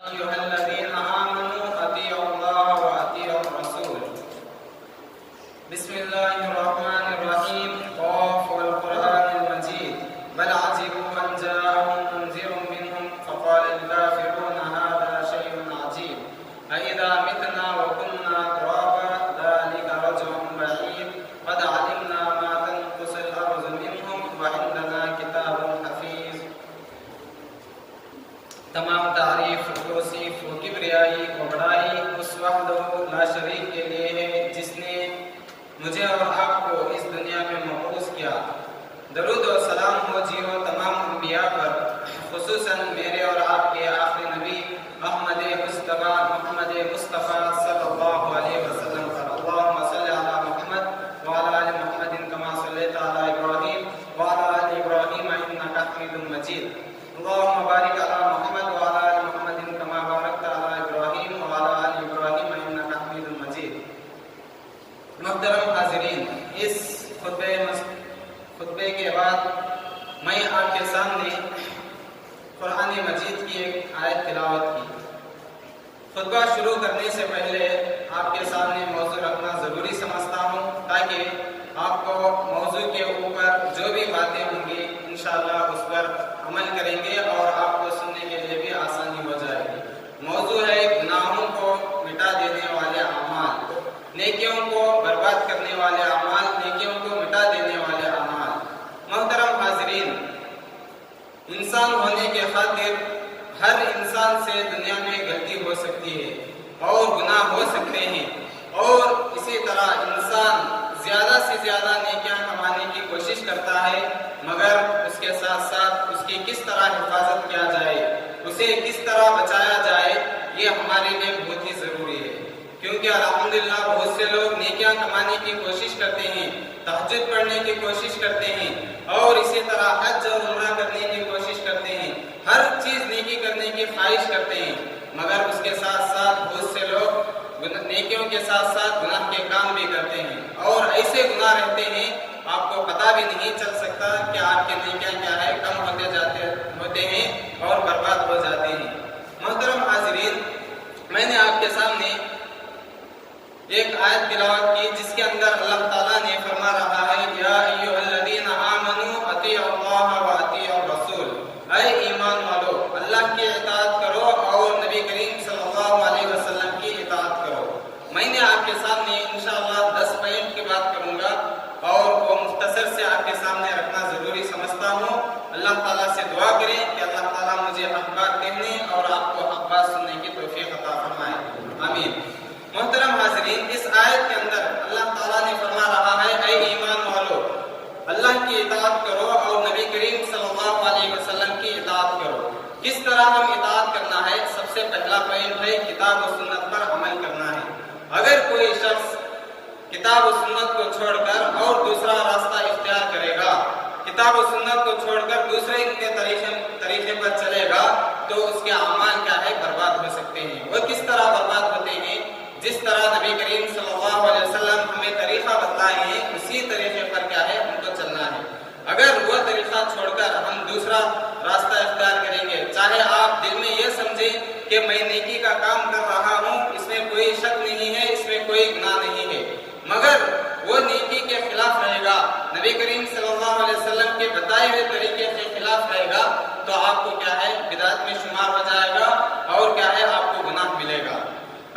أيها الذين آمنوا أطيعوا الله وأطيعوا الرسول. بسم الله الرحمن الرحيم. قاف والقرآن المجيد. بل عجبوا أن جاءهم منذر منهم فقال الكافرون هذا شيء عجيب أإذا متنا وكنا ترابا ذلك رجع بعيد قد علمنا ما تنقص الأرض منهم وعندنا كتاب حفيظ. تمام تعریف و توصیف و کبریائی و بڑائی اس وحدہ لا شریک کے لیے ہے جس نے مجھے اور آپ کو اس دنیا میں مبعوث کیا. درود و سلام ہو جیو تمام انبیاء پر، خصوصاً میرے اور آپ کے آخری نبی محمد مصطفیٰ صلی اللہ علیہ وسلم پر. اللہم صلی علی محمد وعلی آل محمد کما صلیت علی ابراہیم وعلی آل ابراہیم انک حمید مجید. اللہم بارک علی محمد وعلی آل محمد کما بارکت علی ابراہیم وعلی آل ابراہیم انک حمید مجید. محترم حاضرین، اس خطبے کے بعد میں آپ کے سامنے قرآن مجید کی ایک آیت تلاوت کی. خطبہ شروع کرنے سے پہلے آپ کے سامنے موضوع رکھنا ضروری سمجھتا ہوں تاکہ آپ کو موضوع کے اوپر جو بھی باتیں ہوں گی انشاءاللہ اس پر عمل کریں گے اور آپ کو سننے کے لیے بھی آسانی ہو جائے گی. موضوع ہے گناہوں کو مٹا دینے والے اعمال، نیکیوں کو برباد کرنے والے اعمال، نیکیوں کو مٹا دینے والے اعمال. محترم حاضرین، انسان ہونے کے خاطر ہر انسان سے دنیا میں غلطی ہو سکتی ہے اور گناہ ہو سکتے ہیں، اور اسی طرح انسان زیادہ سے زیادہ نیکیاں کمانے کی کوشش کرتا ہے، مگر اس کے ساتھ ساتھ اس کی کس طرح حفاظت کیا جائے، اسے کس طرح بچایا جائے، یہ ہمارے لیے بہت ہی ضروری ہے. کیونکہ الحمدللہ بہت سے لوگ نیکیاں کمانے کی کوشش کرتے ہیں، تہجد پڑھنے کی کوشش کرتے ہیں، اور اسی طرح حج اور عمرہ کرنے کی کوشش کرتے ہیں، ہر چیز نیکی کرنے کی خواہش کرتے ہیں، مگر اس کے ساتھ ساتھ بہت سے لوگ نیکیوں کے ساتھ ساتھ گناہ کے کام بھی کرتے ہیں، اور ایسے گناہ رہتے ہیں آپ کو پتہ بھی نہیں چل سکتا کہ آپ کے نیکیاں کیا ہے، کم ہوتے ہیں اور برباد ہو جاتے ہیں. محترم حاضرین، میں نے آپ کے سامنے ایک آیت تلاوت کی جس کے اندر اللہ تعالیٰ نے فرما رہا ہے یا ایھا الذین آمنوا اطیعوا اللہ واطیعوا الرسول. اے ایمان والو، اللہ کی اطاعت کرو اور نبی کریم صلی اللہ علیہ وسلم کی اطاعت کرو. میں نے آپ کے سامنے انشاءاللہ 10 پوائنٹ کی بات کروں گا اور وہ مختصر سے آپ کے سامنے رکھنا ضروری سمجھتا ہوں. اللہ تعالیٰ سے دعا کریں کہ اللہ تعالیٰ مجھے حق بات کہنے اور آپ کو حق بات سننے کی توفیق عطا فرمائے. آمین. محترم حاضرین، اس آیت کے اندر اللہ تعالیٰ نے فرما رہا ہے اے ایمان والو، اللہ کی اطاعت کرو اور نبی کریم صلی اللہ علیہ وسلم کی اطاعت کرو. کس طرح ہم اطاعت کرنا ہے؟ سب سے پہلا پوائنٹ ہے کتاب و سنت پر عمل کرنا ہے. اگر کوئی شخص کتاب و سنت کو چھوڑ کر اور دوسرا راستہ اختیار کرے گا، کتاب و سنت کو چھوڑ کر دوسرے کے طریقے پر چلے گا، تو اس کے اعمال کیا ہے، برباد ہو سکتے ہیں. وہ کس طرح برباد ہوتے ہیں؟ جس طرح نبی کریم صلی اللہ علیہ وسلم ہمیں طریقہ بتلائے ہیں اسی طریقے پر کیا ہے، ہم کو چلنا ہے. اگر وہ طریقہ چھوڑ کر ہم دوسرا راستہ اختیار کریں گے، چاہے آپ دل میں یہ سمجھیں کہ میں نیکی کا کام کر رہا ہوں، اس میں کوئی شک نہیں ہے، اس میں کوئی گناہ نہیں ہے، مگر وہ نیکی کے خلاف رہے گا، نبی کریم صلی اللہ علیہ وسلم کے بتائے ہوئے طریقے کے خلاف رہے گا، تو آپ کو کیا ہے، بدعت میں شمار ہو جائے گا اور کیا ہے، آپ کو گناہ ملے گا.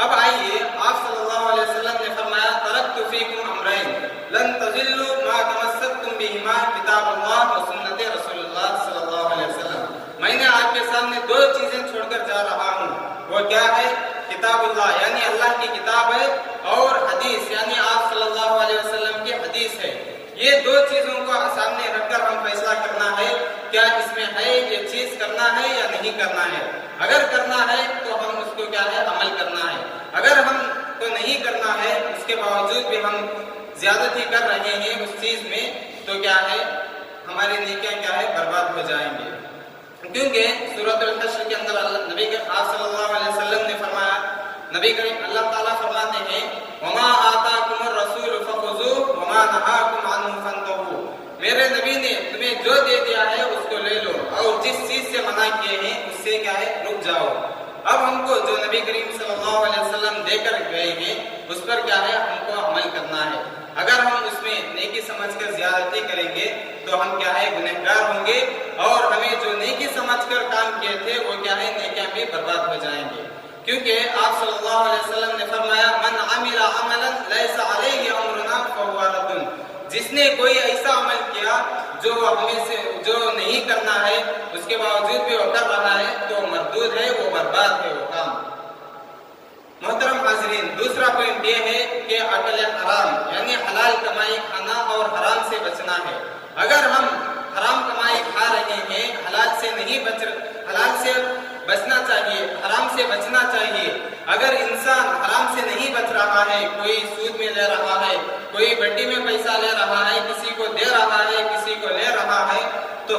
اب آئیے، آپ صلی اللہ علیہ وسلم نے فرمایا ترکت فیکم امرین لن تضلوا ما تمسکتم بہما کتاب اللہ و سنت رسول اللہ صلی اللہ علیہ وسلم. میں نے آپ کے سامنے 2 چیزیں چھوڑ کر جا رہا ہوں. وہ کیا ہے؟ کتاب اللہ یعنی اللہ کی کتاب ہے، اور حدیث یعنی آپ صلی اللہ علیہ وسلم کی حدیث ہے. یہ 2 چیزوں کو سامنے رکھ کر ہم فیصلہ کرنا ہے کیا اس میں ہے، یہ چیز کرنا ہے یا نہیں کرنا ہے. اگر کرنا ہے تو ہم اس کو کیا ہے، عمل کرنا ہے. اگر ہم کو نہیں کرنا ہے، اس کے باوجود بھی ہم زیادتی کر رہے ہیں اس چیز میں، تو کیا ہے، ہماری نیکیاں کیا ہے، برباد ہو جائیں گے. کیونکہ سورۃ الحشر کے اندر نبی کے آپ صلی اللہ علیہ وسلم نے فرمایا، نبی کریم اللہ تعالیٰ فرماتے ہیں وما آتاکم الرسول فخذوہ وما نہاکم عنہ فانتہوا. میرے نبی نے تمہیں جو دے دیا ہے اس کو لے لو، اور جس چیز سے منع کیے ہیں اس سے کیا ہے، رک جاؤ. اب ہم کو جو نبی کریم صلی اللہ علیہ وسلم دے کر گئے ہیں اس پر کیا ہے ہم کو عمل کرنا ہے. اگر ہم اس میں نیکی سمجھ کر زیادتی کریں گے تو ہم کیا ہے گنہگار ہوں گے، اور ہمیں جو نیکی سمجھ کر کام کیے تھے وہ کیا ہے نیکیاں بھی برباد ہو جائیں گے. کیونکہ آپ صلی اللہ علیہ وسلم نے فرمایا من عمل عملا لیس علیہ امرنا فہو رد، جس نے کوئی ایسا عمل کیا جو ہمیں سے جو نہیں کرنا ہے اس کے باوجود بھی وہ کر رہا ہے تو مردود ہے، وہ برباد ہے وہ کام. محترم حاضرین، دوسرا پوائنٹ یہ ہے کہ اکل حرام یعنی حلال کمائی کھانا اور حرام سے بچنا ہے. اگر ہم حرام کمائی کھا رہے ہیں، حلال سے بچنا چاہیے، حرام سے بچنا چاہیے. اگر انسان حرام سے نہیں بچ رہا ہے، کوئی سود میں لے رہا ہے، کوئی بٹی میں پیسہ لے رہا ہے، کسی کو دے رہا ہے، کسی کو لے رہا ہے، تو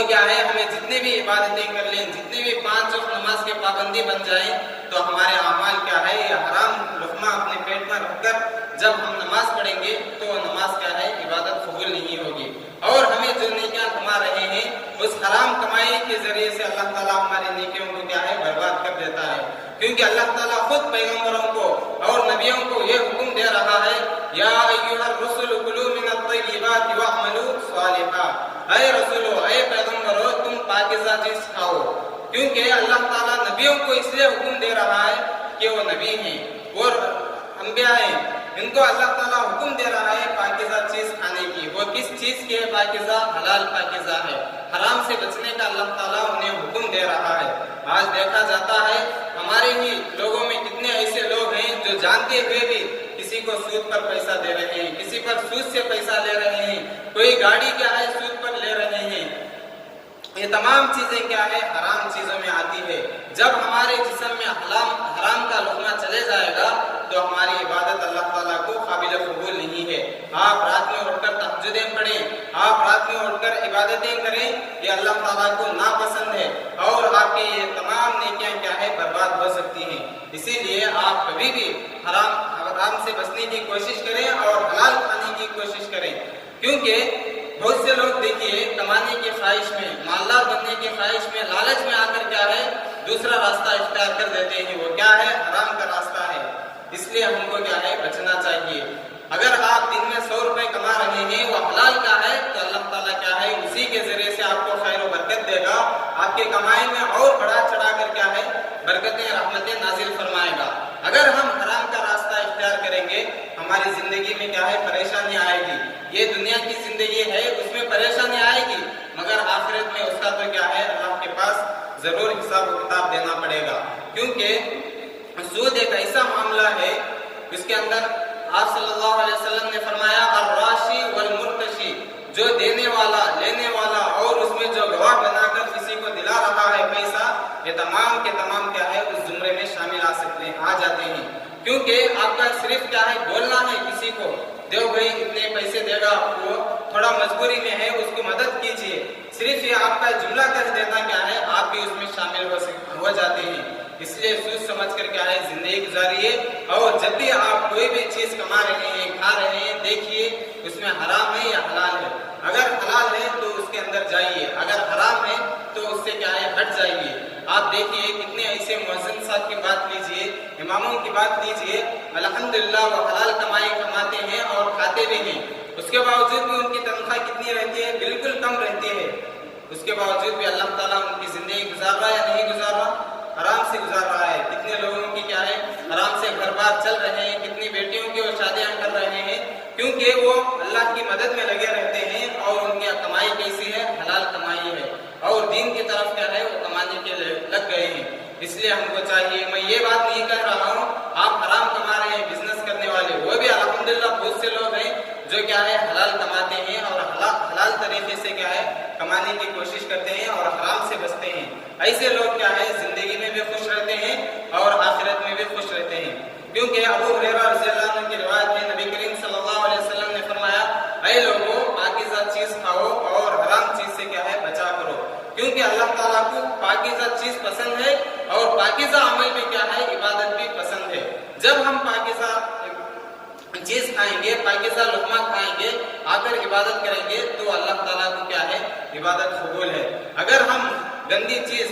کیا ہے ہمیں جتنے بھی عبادتیں کر لیں، جتنے بھی 5 وقت نماز کے پابندی بن جائیں تو ہمارے اعمال کیا ہے یہ حرام لقمہ اپنے پیٹ میں رکھ کر جب ہم نماز پڑھیں گے تو نماز کیا ہے عبادت قبول نہیں ہوگی. اور ہمیں جو نیکیاں کما رہے ہیں اس حرام کمائی کے ذریعے سے اللہ تعالیٰ ہماری نیکیوں کو کیا ہے برباد کر دیتا ہے. کیونکہ اللہ تعالیٰ خود پیغمبروں کو اور نبیوں کو یہ حکم دے رہا ہے یا ایھا الرسل کلوا من الطیبات واعملوا صالحا، اے رسولو، اے پیغمبرو، تم پاکیزہ چیز کھاؤ. کیونکہ اللہ تعالیٰ نبیوں کو اس لیے حکم دے رہا ہے کہ وہ نبی ہیں، وہ انبیاء ہیں، ان کو اللہ تعالیٰ حکم دے رہا ہے پاکیزہ چیز کھانے کی. وہ کس چیز کی ہے پاکیزہ؟ حلال پاکیزہ ہے. حرام سے بچنے کا اللہ تعالیٰ انہیں حکم دے رہا ہے. آج دیکھا جاتا ہے ہمارے ہی لوگوں میں کتنے ایسے لوگ ہیں جو جانتے ہوئے بھی کسی کو سود پر پیسہ دے رہے ہیں، کسی پر سود سے پیسہ لے رہے ہیں، کوئی گاڑی کیا ہے سود پر لے رہے ہیں. یہ تمام چیزیں کیا ہے حرام چیزوں میں آتی ہے. جب ہمارے جسم میں حرام کا لقمہ چلے جائے گا تو ہماری عبادت اللہ تعالیٰ کو قابل قبول نہیں ہے. آپ رات میں اٹھ کر تہجدیں پڑھیں، آپ رات میں اٹھ کر عبادتیں کریں، یہ اللہ تعالیٰ کو ناپسند ہے اور آپ کی یہ تمام نیکیاں کیا ہے برباد ہو سکتی ہیں. اسی لیے آپ کبھی بھی حرام سے بچنے کی کوشش کریں اور حلال کھانے کی کوشش کریں. کیونکہ بہت سے لوگ دیکھیے کمانے کی خواہش میں، مالدار بننے کی خواہش میں، لالچ میں آ کر کیا ہے دوسرا راستہ اختیار کر دیتے ہیں. وہ کیا ہے حرام کا راستہ ہے. اس لیے ہم کو کیا ہے بچنا چاہیے. اگر آپ دن میں 100 روپے کما رہے ہیں وہ حلال کا ہے تو اللہ تعالیٰ کیا ہے اسی کے ذریعے سے آپ کو خیر و برکت دے گا، آپ کی کمائی میں اور بڑھا چڑھا کر کیا ہے برکتیں رحمتیں نازل فرمائے گا. اگر ہم حرام کا راستہ اختیار کریں گے ہماری زندگی میں کیا ہے پریشانی آئے گی. یہ دنیا کی زندگی ہے اس میں پریشانی آئے گی، مگر آخرت میں اس کا تو کیا ہے اللہ کے پاس ضرور حساب و کتاب دینا پڑے گا. کیونکہ سود ایک ایسا معاملہ ہے اس کے اندر آپ صلی اللہ علیہ وسلم نے فرمایا الراشی والمرتشی، جو دینے والا لینے والا اور اس میں جو گواہ بنا کر کسی کو دلا رہا ہے پیسہ، یہ تمام کے تمام کیا ہے اس زمرے میں شامل آ جاتے ہیں. کیونکہ آپ کا صرف کیا ہے بولنا ہے کسی کو دیو بھائی اتنے پیسے دے گا، وہ تھوڑا مجبوری میں ہے اس کی مدد کیجیے، صرف یہ آپ کا جملہ کہہ دینا کیا ہے آپ بھی اس میں شامل ہو جاتے ہیں. اس لیے سوچ سمجھ کر کیا ہے زندگی گزاریے، اور جب بھی آپ کوئی بھی چیز کما رہے ہیں کھا رہے ہیں دیکھیے اس میں حرام ہے یا حلال ہے. اگر حلال ہے تو اس کے اندر جائیے، اگر حرام ہے تو اس سے کیا ہے ہٹ جائیے. آپ دیکھیے کتنے ایسے مؤذن صاحب کی بات لیجئے، اماموں کی بات لیجئے، الحمدللہ وہ حلال کمائی کماتے ہیں اور کھاتے بھی ہیں. اس کے باوجود بھی ان کی تنخواہ کتنی رہتی ہے؟ بالکل کم رہتی ہے. اس کے باوجود بھی اللہ تعالیٰ ان کی زندگی گزار رہا ہے یا نہیں گزار رہا؟ حرام سے گزار رہا ہے. کتنے لوگوں کی کیا ہے حرام سے گھر بار چل رہے ہیں، کتنی بیٹیوں کی وہ شادیاں کر رہے ہیں، کیونکہ وہ اللہ کی مدد میں لگے رہتے ہیں اور ان کی کمائی کیسی ہے؟ حلال کمائی ہے، اور دین کی طرف کیا ہے وہ کمانے کے لگ گئے ہیں. اس لیے ہم کو چاہیے، میں یہ بات نہیں کہہ رہا ہوں آپ حرام کما رہے ہیں، بزنس کرنے والے وہ بھی الحمدللہ بہت سے لوگ ہیں جو کیا ہے حلال کماتے ہیں اور حلال طریقے سے کیا ہے کمانے کی کوشش کرتے ہیں اور حرام سے بچتے ہیں. ایسے لوگ کیا ہے زندگی میں بھی خوش رہتے ہیں اور آخرت میں بھی خوش رہتے ہیں. کیونکہ ابو ہریرہ رضی اللہ عنہ کی روایت ہے نبی کریم صلی اللہ علیہ وسلم نے فرمایا اے لوگوں پاکیزہ چیز کھاؤ اور حرام چیز سے کیا ہے بچا کرو. کیونکہ اللہ تعالیٰ کو پاکیزہ چیز پسند ہے اور پاکیزہ عمل بھی کیا ہے عبادت بھی پسند ہے. جب ہم پاکیزہ چیز کھائیں گے، پاکیزہ لقمہ کھائیں گے، آ کر عبادت کریں گے تو اللہ تعالیٰ کو کیا ہے عبادت قبول ہے. اگر ہم گندی چیز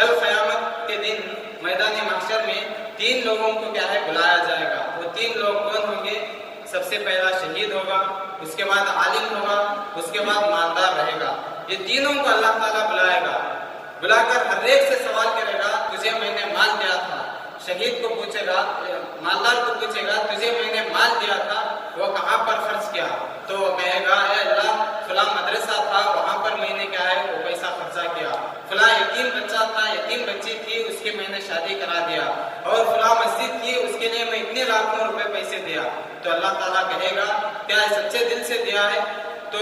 کل قیامت کے دن میدان محشر میں 3 لوگوں کو کیا ہے بلایا جائے گا. وہ 3 لوگ کون ہوں گے؟ سب سے پہلا شہید ہوگا، اس کے بعد عالم ہوگا، اس کے بعد مالدار رہے گا. یہ تینوں کو اللہ تعالیٰ بلائے گا. بلا کر ہر ایک سے سوال کرے گا، تجھے میں نے مال دیا تھا. شہید کو پوچھے گا، مالدار کو پوچھے گا، تجھے میں نے مال دیا تھا، وہ کہاں پر خرچ کیا؟ تو وہ کہے گا، اے اللہ فلاں مدرسہ تھا، وہاں پر میں نے کیا ہے وہ پیسہ خرچہ کیا. فلاں یتیم بچہ تھا، یتیم بچی تھی، اس کی میں نے شادی کرا دیا. اور فلاں مسجد تھی، اس کے لیے میں اتنے لاکھوں روپے پیسے دیا. تو اللہ تعالیٰ کہے گا کیا سچے دل سے دیا ہے؟ تو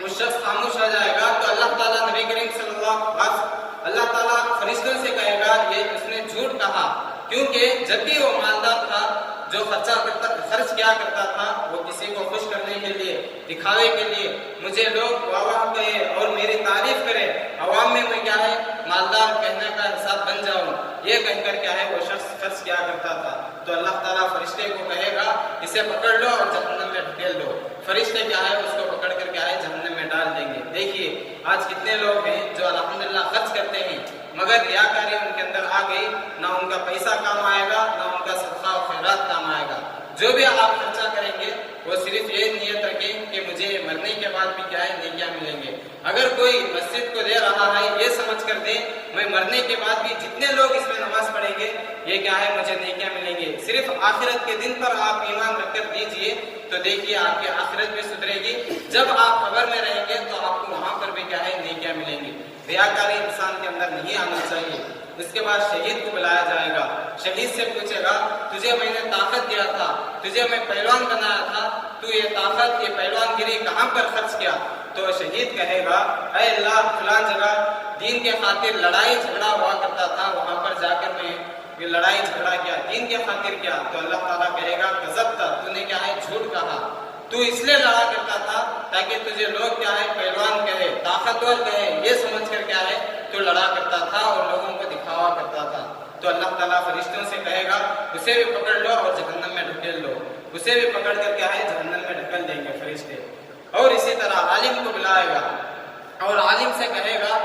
وہ شخص خاموش ہو جائے گا. تو اللہ تعالیٰ نبی کریم صلی اللہ تعالیٰ فرشتوں سے کہے گا یہ اس نے جھوٹ کہا، کیونکہ جب بھی وہ مالدار تھا جو خرچ کیا کرتا تھا وہ کسی کو خوش کرنے کے لیے، دکھاوے کے لیے، مجھے لوگ واہ واہ کہے اور میری تعریف کرے، عوام میں کیا ہے مالدار کہنے کا حساب بن جاؤں، یہ کہہ کر کیا ہے وہ شخص خرچ کیا کرتا تھا. تو اللہ تعالیٰ فرشتے کو کہے گا اسے پکڑ لو اور جہنم میں ڈھکیل دو. فرشتے کیا ہے اس کو پکڑ کر کیا ہے جہنم میں ڈال دیں گے. دیکھیے آج کتنے لوگ ہیں جو الحمدللہ خرچ کرتے ہیں، مگر ریاکاری ان کے اندر آ گئی، نہ ان کا پیسہ کام آئے گا، نہ ان کا صدقہ و خیرات کام آئے گا. جو بھی آپ خرچہ کریں گے وہ صرف یہ نیت رکھیں کہ مجھے مرنے کے بعد بھی کیا ہے نیکیاں ملیں گے. اگر کوئی مسجد کو دے رہا ہے یہ سمجھ کر دیں میں مرنے کے بعد بھی جتنے لوگ اس میں نماز پڑھیں گے یہ کیا ہے مجھے نیکیاں ملیں گے. صرف آخرت کے دن پر آپ ایمان رکھ کر دیجئے تو دیکھیے آپ کی آخرت بھی سدھرے گی. جب آپ قبر میں رہیں گے تو آپ کو وہاں پر بھی کیا ہے نیکیاں ملیں گی. ریاکاری انسان کے اندر نہیں آنا چاہیے. اس کے بعد شہید کو بلایا جائے گا. شہید سے پوچھے گا تجھے میں نے طاقت دیا تھا، تجھے میں پہلوان بنایا تھا، تو یہ طاقت یہ پہلوان گیری کہاں پر خرچ کیا؟ تو شہید کہے گا اے اللہ فلاں جگہ دین کے خاطر لڑائی جھگڑا ہوا کرتا تھا، وہاں پر جا کر میں یہ لڑائی جھگڑا کیا، دین کے خاطر کیا. تو اللہ تعالیٰ کہے گا کذبت، تو نے کیا ہے جھوٹ کہا، تو اس لیے لڑا کرتا تھا تاکہ تجھے لوگ کیا ہے پہلوان کہے، طاقتور کہے، یہ سمجھ کر کیا ہے تو لڑا کرتا تھا اور لوگوں کو دکھاوا کرتا تھا. تو اللہ تعالیٰ فرشتوں سے کہے گا اسے بھی پکڑ لو اور جہنم میں ڈھکیل لو. اسے بھی پکڑ کر کیا ہے جہنم میں ڈھکیل دیں گے فرشتے. اور اسی طرح عالم کو بلائے گا اور عالم سے کہے گا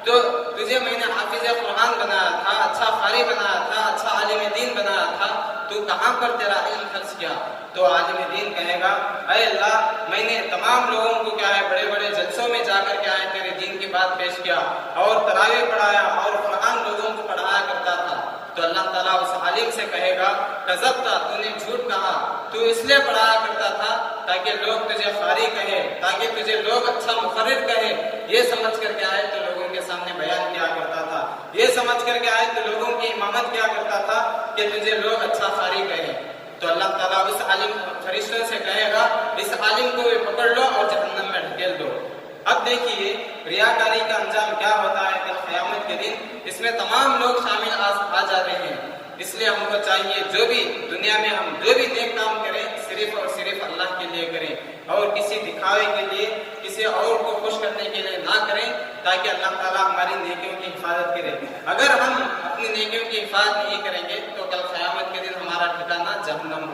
تو تجھے میں نے حافظ قرآن بنایا تھا، اچھا قاری بنایا تھا، اچھا عالم دین بنایا تھا، تو کہاں پر تیرا علم خرچ کیا؟ تو عالم دین کہے گا اے اللہ میں نے تمام لوگوں کو کیا ہے بڑے بڑے جلسوں میں جا کر کیا ہے تیرے دین کی بات پیش کیا اور تراویح پڑھایا اور قرآن لوگوں کو پڑھایا کرتا تھا. تو اللہ تعالیٰ اس عالم سے کہے گا کذبت، تو نے جھوٹ کہا، تو اس لیے پڑھایا کرتا تھا تاکہ لوگ تجھے قاری کہے، تاکہ تجھے لوگ اچھا مقرر کہے، یہ سمجھ کر کیا ہے تو لوگوں کے سامنے بیان کیا کرتا تھا، یہ سمجھ کر کیا ہے تو لوگوں کی امامت کیا کرتا تھا کہ تجھے لوگ اچھا قاری کہے. تو اللہ تعالیٰ اس عالم فرشتوں سے کہے گا اس عالم کو بھی پکڑ لو اور جہنم میں ڈھکیل دو. اب دیکھیے ریاکاری کا انجام کیا ہوتا ہے کل قیامت کے دن. اس میں تمام لوگ شامل آ جاتے ہیں. اس لیے ہم کو چاہیے جو بھی دنیا میں ہم جو بھی نیک کام کریں صرف اور صرف اللہ کے لیے کریں اور کسی دکھاوے کے لیے کسی اور کو خوش کرنے کے لیے نہ کریں تاکہ اللہ تعالیٰ ہماری نیکیوں کی حفاظت کرے. اگر ہم اپنی نیکیوں کی حفاظت نہیں کریں گے تو کل قیامت کے دن ہمارا ٹھکانہ جہنم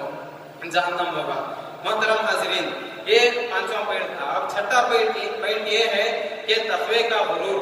ہوگا. محترم حاضرین یہ 5واں پوائنٹ تھا. اب 6واں پوائنٹ یہ ہے کہ تقوی کا غرور.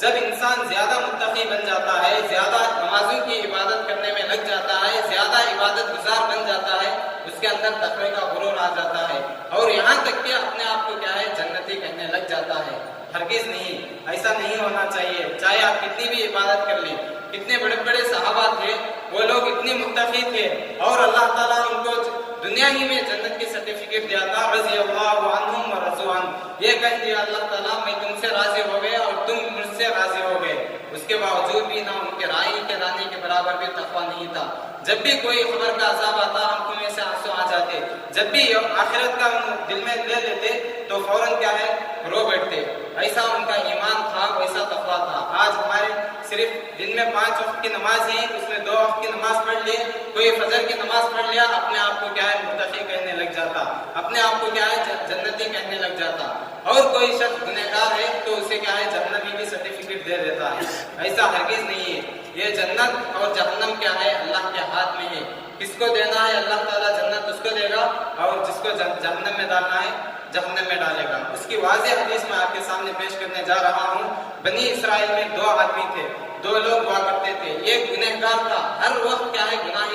جب انسان زیادہ متقی بن جاتا ہے، زیادہ نمازوں کی عبادت کرنے میں لگ جاتا ہے، زیادہ عبادت گزار بن جاتا ہے، اس کے اندر تقوی کا غرور آ جاتا ہے اور یہاں تک کہ اپنے آپ کو کیا ہے جنتی کہنے لگ جاتا ہے. ہرگز نہیں، ایسا نہیں ہونا چاہیے. چاہے آپ کتنی بھی عبادت کر لیں. کتنے بڑے بڑے صحابہ تھے، وہ لوگ اتنے متقی تھے اور اللہ تعالیٰ ان کو دنیا ہی میں جنت کی سرٹیفکیٹ دیا تھا. رضی اللہ عنہم ورضوا عنہ، یہ کہہ دیا اللہ تعالیٰ میں تم سے راضی ہو گئے اور تم مجھ سے راضی ہو گئے. اس کے باوجود بھی نہ ان کے رائی کے دانے کے برابر بھی تقویٰ نہیں تھا. جب بھی کوئی خبر کا عذاب آتا آنکھوں میں سے آنسو آ جاتے. جب بھی آخرت کا دل میں لے لیتے تو فوراً کیا ہے رو بیٹھتے. ایسا ان کا ایمان تھا، ویسا تقویٰ تھا. آج ہمارے صرف دن میں 5 وقت کی نماز ہی، اس میں 2 وقت کی نماز پڑھ لی، کوئی فجر کی نماز پڑھ لیا، اپنے آپ کو کیا ہے متقی کہنے لگ جاتا، اپنے آپ کو کیا ہے جنتی کہنے لگ جاتا. اور کوئی شخص گنہگار ہے تو اسے کیا ہے جہنمی کی سرٹیفکیٹ دے دیتا ہے. ایسا ہرگز نہیں ہے. یہ جنت اور جہنم کیا ہے اللہ کے ہاتھ میں ہے. کس کو دینا ہے اللہ تعالیٰ جنت اس کو دے گا اور جس کو جہنم میں ڈالنا ہے جہنم میں ڈالے گا. اس کی واضح حدیث میں آپ کے سامنے پیش کرنے جا رہا ہوں. بنی اسرائیل میں 2 آدمی تھے. دو لوگ ہوا کرتے تھے، ایک گنہگار تھا، ہر وقت کیا ہے گناہ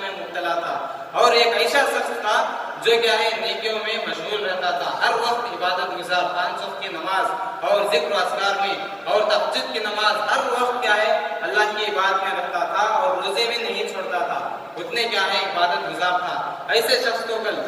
میں مبتلا تھا، اور ایک ایسا شخص تھا جو کیا ہے نیکیوں میں مشغول رہتا تھا، ہر وقت عبادت گزار، 5 وقت کی نماز اور ذکر و اذکار میں اور تہجد کی نماز ہر وقت کیا ہے اللہ کی عبادت میں رکھتا تھا اور روزے بھی نہیں چھوڑتا تھا، اتنے کیا ہے عبادت گزار تھا۔ ایسے شخص کو کل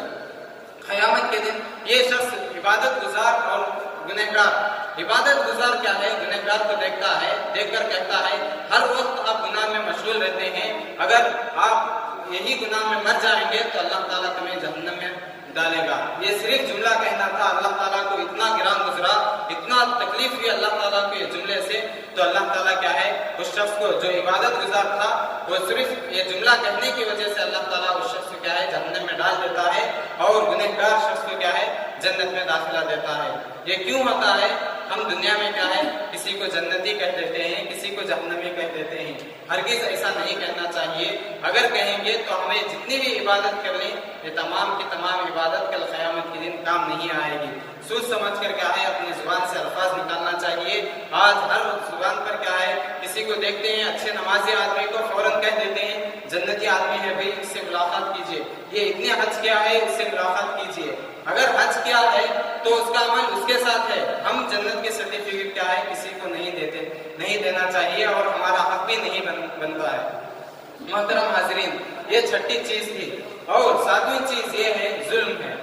قیامت کے دن یہ شخص عبادت گزار اور گنہگار، عبادت گزار کیا ہے گنہگار کو دیکھتا ہے، دیکھ کر کہتا ہے ہر وقت آپ گناہ میں مشغول رہتے ہیں، اگر آپ یہی گناہ میں مر جائیں گے تو اللہ تعالیٰ تمہیں جہنم میں ڈالے گا۔ یہ صرف جملہ کہنا تھا، اللہ تعالیٰ کو اتنا گران گزرا، اتنا تکلیف ہوئی اللہ تعالیٰ کو یہ جملے سے، تو اللہ تعالیٰ کیا ہے اس شخص کو جو عبادت گزار تھا وہ صرف یہ جملہ کہنے کی وجہ سے اللہ تعالیٰ اس شخص کو کیا ہے جہنم میں ڈال دیتا ہے، اور گنہگار شخص کو کیا ہے جنت میں داخلہ دیتا ہے۔ یہ کیوں ہوتا ہے؟ ہم دنیا میں کیا ہے کسی کو جنتی کہہ دیتے ہیں، کسی کو جہنمی کہہ دیتے ہیں، ہرگز ایسا نہیں کہنا چاہیے۔ اگر کہیں گے تو ہمیں جتنی بھی عبادت کر لیں یہ تمام کی تمام عبادت کل قیامت کے دن کام نہیں آئے گی۔ سوچ سمجھ کر کیا ہے اپنی زبان سے الفاظ نکالنا چاہیے۔ آج ہر زبان پر کیا ہے کسی کو دیکھتے ہیں اچھے نمازی آدمی کو فوراً کہہ دیتے ہیں جنتی آدمی ہے بھائی اس سے ملاقات کیجیے، یہ اتنے حج کیا ہے اس سے ملاقات کیجیے۔ اگر حج کیا ہے تو اس کا عمل اس کے ساتھ ہے، ہم جنت کے سرٹیفکیٹ کیا ہے کسی کو نہیں دینا چاہیے، اور ہمارا حق بھی نہیں بنتا ہے۔ محترم حاضرین، یہ چھٹی چیز تھی، اور 7ویں چیز یہ ہے ظلم ہے۔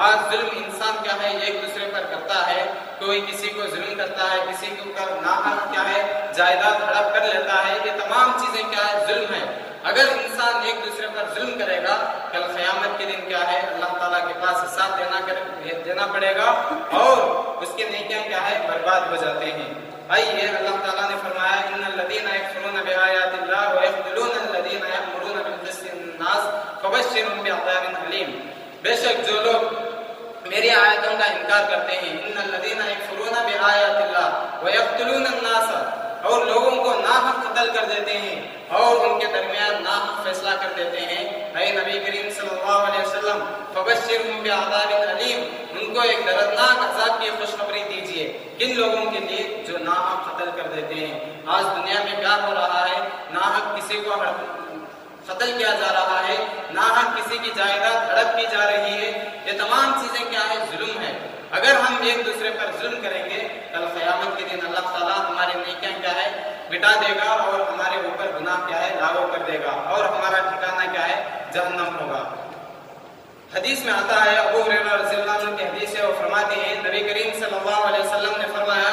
آج ظلم انسان کیا ہے ایک دوسرے پر کرتا ہے، کوئی کسی کو ظلم کرتا ہے، کسی کو ناحق کیا ہے جائیداد ہڑپ کر لیتا ہے، یہ تمام چیزیں کیا ہے ظلم ہے۔ اگر انسان ایک دوسرے پر ظلم کرے گا کل قیامت کے دن کیا ہے اللہ تعالیٰ کے پاس حساب دینا پڑے گا، اور اس کے نیکیاں کیا ہے برباد ہو جاتے ہیں۔ آئیے اللہ تعالیٰ نے فرمایا ان الذین یکفرون بآیات اللہ ویقتلون الذین یأمرون بالقسط من الناس فبشرهم بعذاب علیم، بے شک جو لوگ میری آیتوں کا انکار کرتے ہیں، ان الذین یکفرون بآیات اللہ ویقتلون الناس، اور لوگوں کو ناحق قتل کر دیتے ہیں اور ان کے درمیان ناحق فیصلہ کر دیتے ہیں، اے نبی کریم صلی اللہ علیہ وسلم فبشرهم بعذاب علیم، ان کو ایک دردناک عذاب کی خوشخبری دیجیے۔ کن لوگوں کے لیے؟ جو ناحق قتل کر دیتے ہیں۔ آج دنیا میں کیا ہو رہا ہے؟ ناحق کسی کو قتل کیا جا رہا ہے، ناحق کسی کی جائیداد ہڑپ کی جا رہی ہے، یہ تمام چیزیں کیا ہے ظلم ہے۔ اگر ہم ایک دوسرے پر ظلم کریں گے کل قیامت کے دن اللہ تعالیٰ ہماری نیکیاں کیا ہے مٹا دے گا، اور ہمارے اوپر گناہ کیا ہے لاگو کر دے گا، اور ہمارا ٹھکانہ کیا ہے جہنم ہوگا۔ حدیث میں آتا ہے، ابو ہریرہ رضی اللہ عنہ کی حدیث ہے، وہ فرماتے ہیں نبی کریم صلی اللہ علیہ وسلم نے فرمایا،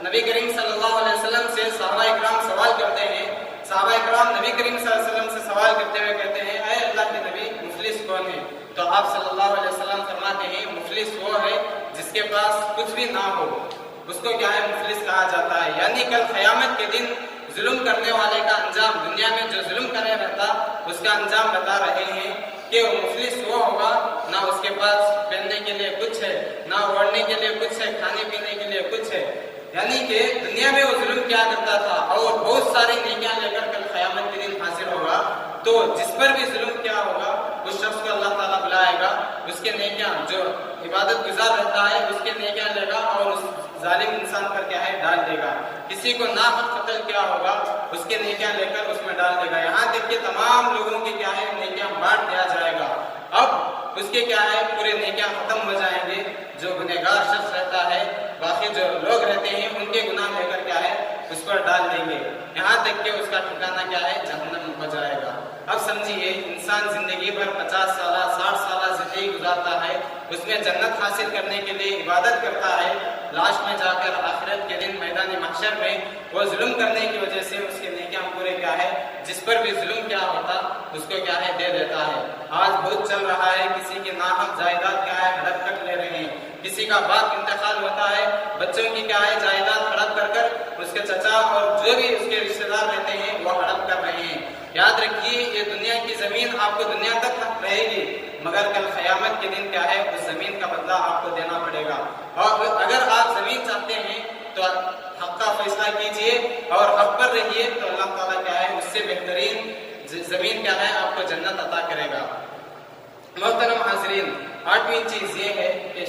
نبی کریم صلی اللہ علیہ وسلم سے صحابہ اکرام سوال کرتے ہیں، صحابہ اکرام نبی کریم صلی اللہ علیہ وسلم سے سوال کرتے ہوئے کہتے ہیں اے اللہ کے نبی مفلس کون ہے؟ تو آپ صلی اللہ علیہ وسلم فرماتے ہیں مفلس وہ ہے جس کے پاس کچھ بھی نہ ہو، اس کو کیا ہے مفلس کہا جاتا ہے۔ یعنی کل قیامت کے دن ظلم کرنے والے کا انجام، دنیا میں جو ظلم کرے رہتا اس کا انجام بتا رہے ہیں کہ وہ مفلس وہ ہوگا نہ اس کے پاس پہننے کے لیے کچھ ہے، نہ اوڑھنے کے لیے کچھ ہے، کھانے پینے کے لیے کچھ ہے۔ یعنی کہ دنیا میں وہ ظلم کیا کرتا تھا اور بہت ساری نیکیاں لے کر کل قیامت کے دن حاضر ہوگا، تو جس پر بھی ظلم کیا ہوگا اس شخص کو اللہ تعالیٰ بلائے گا، اس کے نیکیاں جو عبادت گزار رہتا ہے اس کے نیکیاں لے گا اور اس ظالم انسان پر کیا ہے ڈال دے گا۔ کسی کو ناحق قتل کیا ہوگا اس کے نیکیاں لے کر اس میں ڈال دے گا، یہاں تک کہ تمام لوگوں کی کیا ہے نیکیاں بانٹ دیا جائے گا۔ اب اس کے کیا ہے پورے نیکیاں ختم ہو جائیں گے، جو گنہگار شخص رہتا ہے باقی جو لوگ رہتے ہیں ان کے گناہ لے کر کیا ہے اس پر ڈال دیں گے، یہاں تک کہ اس کا ٹھکانہ کیا ہے جہنم ہو جائے گا۔ اب سمجھیے انسان زندگی بھر 50 سالہ 60 سالہ زندگی گزارتا ہے، اس میں جنت حاصل کرنے کے لیے عبادت کرتا ہے، لاسٹ میں جا کر آخرت کے دن میدان محشر میں وہ ظلم کرنے کی وجہ سے اس کے نیکیاں پورے کیا ہے جس پر بھی ظلم کیا ہوتا اس کو کیا ہے دے دیتا ہے۔ آج بہت چل رہا ہے، کسی کی ناحق جائیداد کیا ہے ہڑپ کر لے رہے ہیں، کسی کا باپ انتقال ہوتا ہے بچوں کی کیا ہے جائیداد ہڑپ کر اس کے چچا اور جو بھی اس کے رشتے دار رہتے ہیں وہ ہڑپ کر رہے ہیں۔ یاد رکھیے یہ دنیا کی زمین آپ کو دنیا تک رہے گی، مگر کل قیامت کے دن کیا ہے اس زمین کا بدلہ آپ کو دینا پڑے گا۔ اور اگر آپ زمین چاہتے ہیں تو حق کا فیصلہ کیجئے اور حق پر رہیے، تو اللہ تعالیٰ کیا ہے اس سے بہترین زمین کیا ہے آپ کو جنت عطا کرے گا۔ محترم حاضرین، 8ویں چیز یہ ہے کہ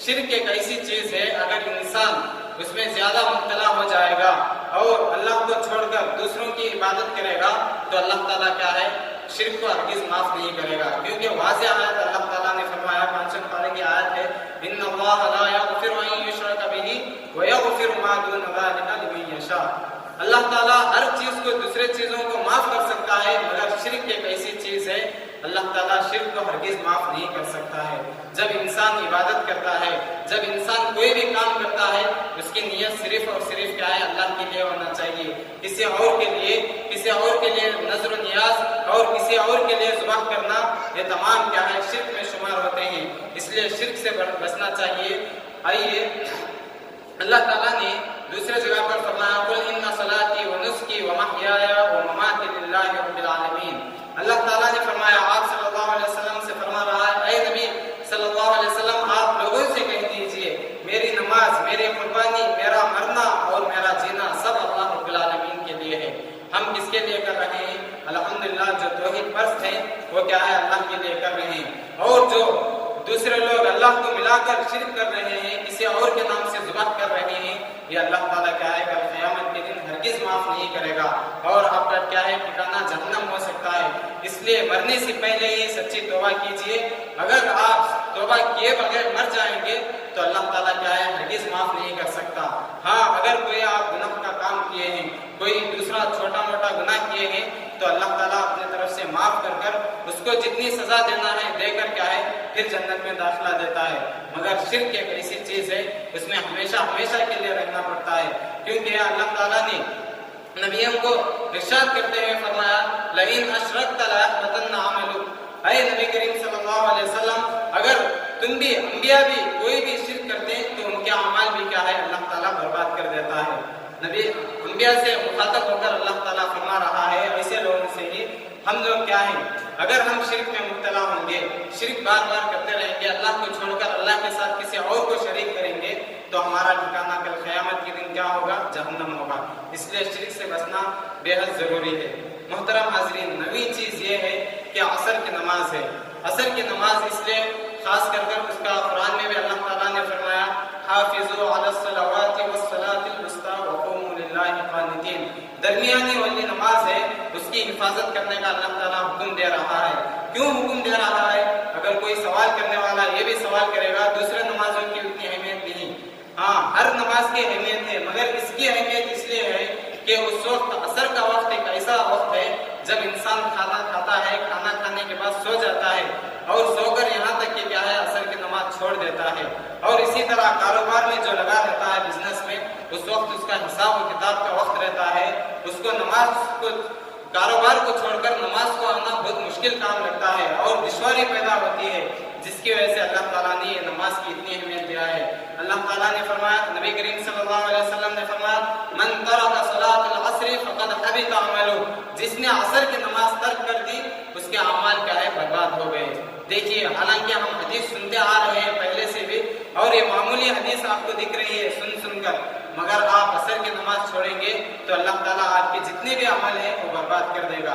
شرک ایک ایسی چیز ہے اگر انسان اس میں زیادہ مبتلا ہو جائے گا اور اللہ کو چھوڑ کر دوسروں کی عبادت کرے گا تو اللہ تعالیٰ کیا ہے شرک کو ہرگز معاف نہیں کرے گا، کیونکہ واضح آیت اللہ تعالیٰ نے فرمایا، 5 پارے کی آیت ہے، ان اللہ لا یغفر ان یشرک بہ ویغفر ما دون ذلک لمن یشاء۔ اللہ تعالیٰ ہر چیز کو دوسرے چیزوں کو معاف کر سکتا ہے، مگر شرک ایک ایسی چیز ہے اللہ تعالیٰ شرک کو ہرگز معاف نہیں کر سکتا ہے۔ جب انسان عبادت کرتا ہے، جب انسان کوئی بھی کام کرتا ہے، اس کی نیت صرف اور صرف کیا ہے اللہ کے لیے ہونا چاہیے، کسی اور کے لیے نظر و نیاز اور کسی اور کے لیے ذبح کرنا، یہ تمام کیا ہے شرک میں شمار ہوتے ہیں، اس لیے شرک سے بچنا چاہیے۔ آئیے اللہ تعالیٰ نے دوسرے جگہ پر فرمایا، قل ان صلاتی و نسکی و محیایا و مماتی للہ رب العالمین۔ اللہ تعالیٰ نے فرمایا، آپ صلی اللہ علیہ وسلم سے فرما رہا ہے، اے نبی صلی اللہ علیہ وسلم آپ لوگوں سے کہہ دیجئے میری نماز، میری قربانی، میرا مرنا اور میرا جینا سب اللہ رب العالمین کے لیے ہے۔ ہم کس کے لیے کر رہے ہیں؟ الحمدللہ جو توحید پرست ہیں وہ کیا ہے اللہ کے لیے کر رہے ہیں، اور جو دوسرے لوگ اللہ کو ملا کر شرک کر رہے ہیں، کسی اور کے نام سے ذبح کر رہے ہیں، یہ اللہ تعالیٰ کیا ہے کل قیامت کے دن ہرگز معاف نہیں کرے گا، اور آپ کا کیا ہے ٹھکانہ جہنم ہو سکتا ہے۔ اس لیے مرنے سے پہلے ہی سچی توبہ کیجئے، اگر آپ توبہ کیے بغیر مر جائیں گے تو اللہ تعالیٰ کیا ہے ہرگز معاف نہیں کر سکتا۔ ہاں اگر کوئی آپ گناہ کا کام کیے ہیں، کوئی دوسرا چھوٹا موٹا گناہ کیے ہیں، تو اللہ تعالیٰ اپنے طرف سے معاف کر اس کو جتنی سزا دینا ہے دے کر کیا ہے پھر جنت میں داخلہ دیتا ہے۔ مگر شرک ایک ایسی چیز ہے اس میں ہمیشہ کے لیے رہنا پڑتا ہے، کیونکہ اللہ تعالیٰ نے نبیوں کو ارشاد کرتے ہوئے فرمایا، لئن اشرکت ليحبطن عملک۔ اے نبی کریم صلی اللہ علیہ وسلم، اگر تم بھی انبیاء بھی کوئی بھی شرک کرتے ہیں تو ان کے اعمال بھی کیا ہے اللہ تعالیٰ برباد کر دیتا ہے۔ نبی انبیاء سے مخاطب ہو کر اللہ تعالیٰ فرما رہا ہے، ایسے لوگوں سے ہی ہم لوگ کیا ہیں، اگر ہم شرک میں مبتلا ہوں گے، شرک بار بار کرتے رہیں گے، اللہ کو چھوڑ کر اللہ کے ساتھ کسی اور کو شریک کریں گے، تو ہمارا ٹھکانہ کل قیامت کے دن کیا ہوگا؟ جہنم ہوگا۔ اس لیے شرک سے بچنا بے حد ضروری ہے۔ محترم حاضرین، نویں چیز یہ ہے کہ عصر کی نماز ہے۔ عصر کی نماز اس لیے خاص کر اس کا قرآن میں بھی اللہ تعالیٰ نے فرمایا، حافظوا علی الصلوات والصلاة الوسطی وقوموا للہ قانتین۔ درمیانی والی نماز ہے، اس کی حفاظت کرنے کا اللہ تعالیٰ حکم دے رہا ہے۔ کیوں حکم دے رہا ہے؟ اگر کوئی سوال کرنے والا یہ بھی سوال کرے گا، دوسرے نمازوں کی اتنی اہمیت نہیں، ہاں ہر نماز کی اہمیت ہے، مگر اس کی اہمیت اس لیے ہے کہ اس وقت عصر کا وقت ایک ایسا وقت ہے جب انسان کھانا کھاتا ہے، کھانا کھانے کے بعد سو جاتا ہے، اور سو کر یہاں تک کہ کیا ہے عصر کی نماز چھوڑ دیتا ہے، اور اسی طرح کاروبار میں جو لگا رہتا ہے بزنس میں، اس وقت اس کا حساب و کتاب کا وقت رہتا ہے، اس کو کاروبار کو چھوڑ کر نماز کو آنا بہت مشکل کام لگتا ہے اور دشواری پیدا ہوتی ہے، جس کی وجہ سے اللہ تعالیٰ نے یہ نماز کی اتنی اہمیت دیا ہے۔ اللہ تعالیٰ نے فرمایا، نبی کریم صلی اللہ علیہ وسلم نے فرمایا، من ترک صلاۃ العصر فقد حبط عملہ، جس نے عصر کی نماز ترک کر دی اس کے اعمال کیا ہے برباد ہو گئے۔ دیکھیے، حالانکہ ہم حدیث سنتے آ رہے ہیں پہلے سے بھی، اور یہ معمولی حدیث آپ کو دکھ رہی ہے سن کر، مگر آپ عصر کی نماز چھوڑیں گے تو اللہ تعالیٰ آپ کے جتنے بھی عمل ہیں وہ برباد کر دے گا۔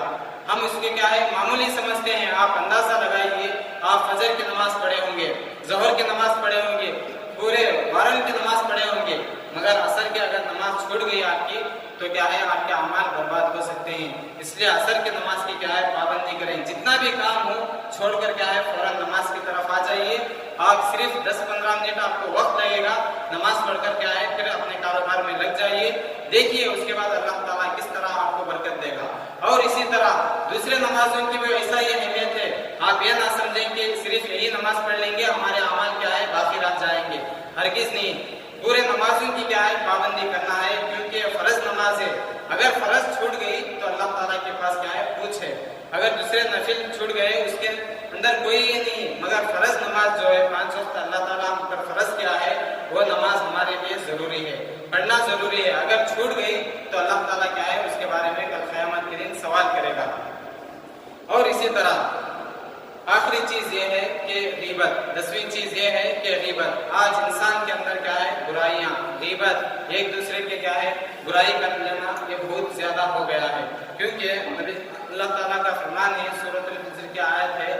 ہم اس کے کیا ہے معمولی سمجھتے ہیں، آپ اندازہ لگائیے، آپ فجر کی نماز پڑھے ہوں گے، ظہر کی نماز پڑھے ہوں گے، پورے وارن کی نماز پڑھے ہوں گے، مگر عصر کی اگر نماز چھوٹ گئی آپ کی تو کیا ہے آپ کے اعمال برباد ہو سکتے ہیں۔ اس لیے عصر کی نماز کی کیا ہے پابندی کریں، جتنا بھی کام ہو چھوڑ کر کیا ہے فوراً نماز کی طرف آ جائیے۔ آپ صرف 10-15 منٹ آپ کو وقت لگے گا، نماز پڑھ کر کیا ہے پھر اپنے کاروبار میں لگ جائیے، دیکھیے اس کے بعد اللہ تعالیٰ کس طرح آپ کو برکت دے گا۔ اور اسی طرح دوسرے نمازوں کی بھی ایسا ہی اہمیت ہے، آپ یہ نہ سمجھیں کہ صرف یہی نماز پڑھ لیں گے ہمارے اعمال کیا ہے باقی رہ جائیں گے، ہرگز نہیں۔ پورے نمازوں کی کیا ہے پابندی کرنا ہے، کیونکہ فرض نماز ہے، اگر فرض چھوٹ گئی تو اللہ تعالیٰ کے پاس کیا ہے پوچھ ہے، اگر دوسرے نفل چھوٹ گئے اس کے اندر کوئی یہ نہیں، مگر فرض نماز جو ہے 5 وقت اللہ تعالیٰ ہم پر فرض کیا ہے وہ نماز ہمارے لیے ضروری ہے، پڑھنا ضروری ہے، اگر چھوٹ گئی تو اللہ تعالیٰ کیا ہے اس کے بارے میں کل قیامت کے دن سوال کرے گا۔ اور اسی طرح آخری چیز یہ ہے کہ غیبت، 10ویں چیز یہ ہے کہ غیبت، آج انسان کے اندر کیا ہے برائیاں، غیبت، ایک دوسرے کے کیا ہے برائی کر لینا، یہ بہت زیادہ ہو گیا ہے، کیونکہ اللہ تعالیٰ کا فرمان ہے، سورۃ الفجر کی آیت ہے،